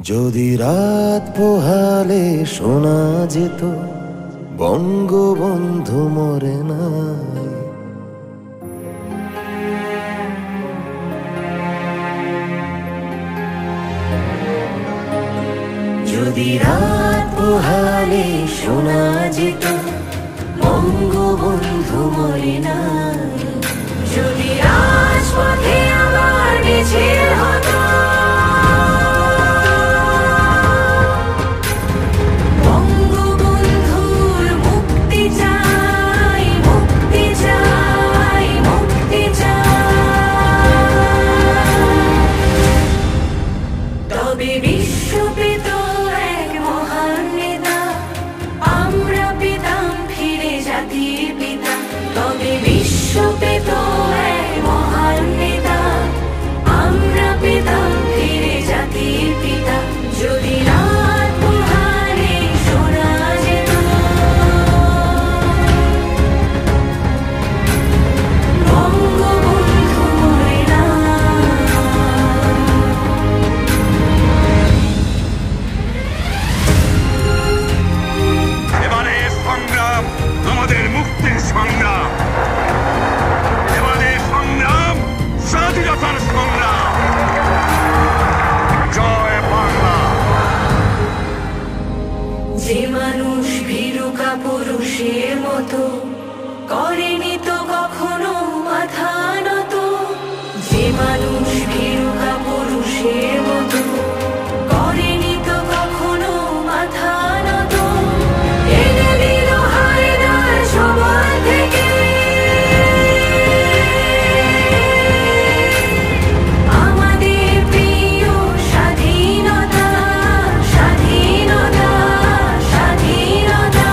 যদি রাত পোহালে শোনা যেত বঙ্গবন্ধু মরে নাই, যদি রাত পোহালে শোনা যেত বঙ্গবন্ধু মরে নাই, যদি রাজপথে আবার মিছিল হতো বঙ্গবন্ধুর মুক্তি চাই, মুক্তি চাই, মুক্তি চাই, তবে বিশ্ব পেত এক মহান নেতা, আমরা পেতাম ফিরে জাতির পিতা, তবে বিশ্ব পেত এক মহান নেতা, আমরা পেতাম ফিরে জাতির পিতা, যদি রাত পোহালে শোনা যেত বঙ্গবন্ধু মরে নাই। এবারে সংগ্রাম আমাদের মুক্তির সংগ্রাম, এবারে সংগ্রাম স্বাধীনতার সংগ্রাম। জয় বাংলা। যে মানুষ ভীরু কাপুরুষের মতো করেনি তো কখনো মাথা নত, যে মানুষ ভীরু কাপুরুষের মতো করেনি তো কখনো মাথা নত, এনে দিল হায়দার সবার থেকে আমাদের প্রিয় স্বাধীনতা, স্বাধীনতা, স্বাধীনতা।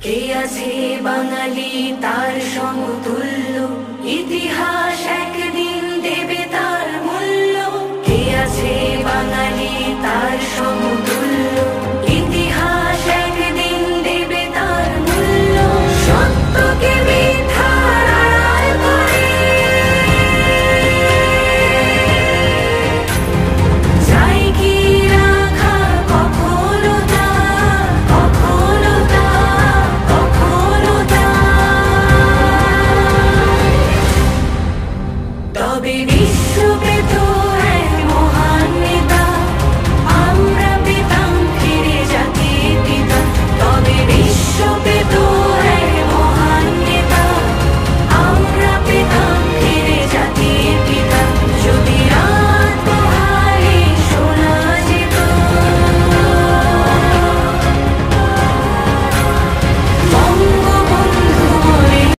কে আছে বাঙালি তার সমতুল্য, ইতিহাস একদিন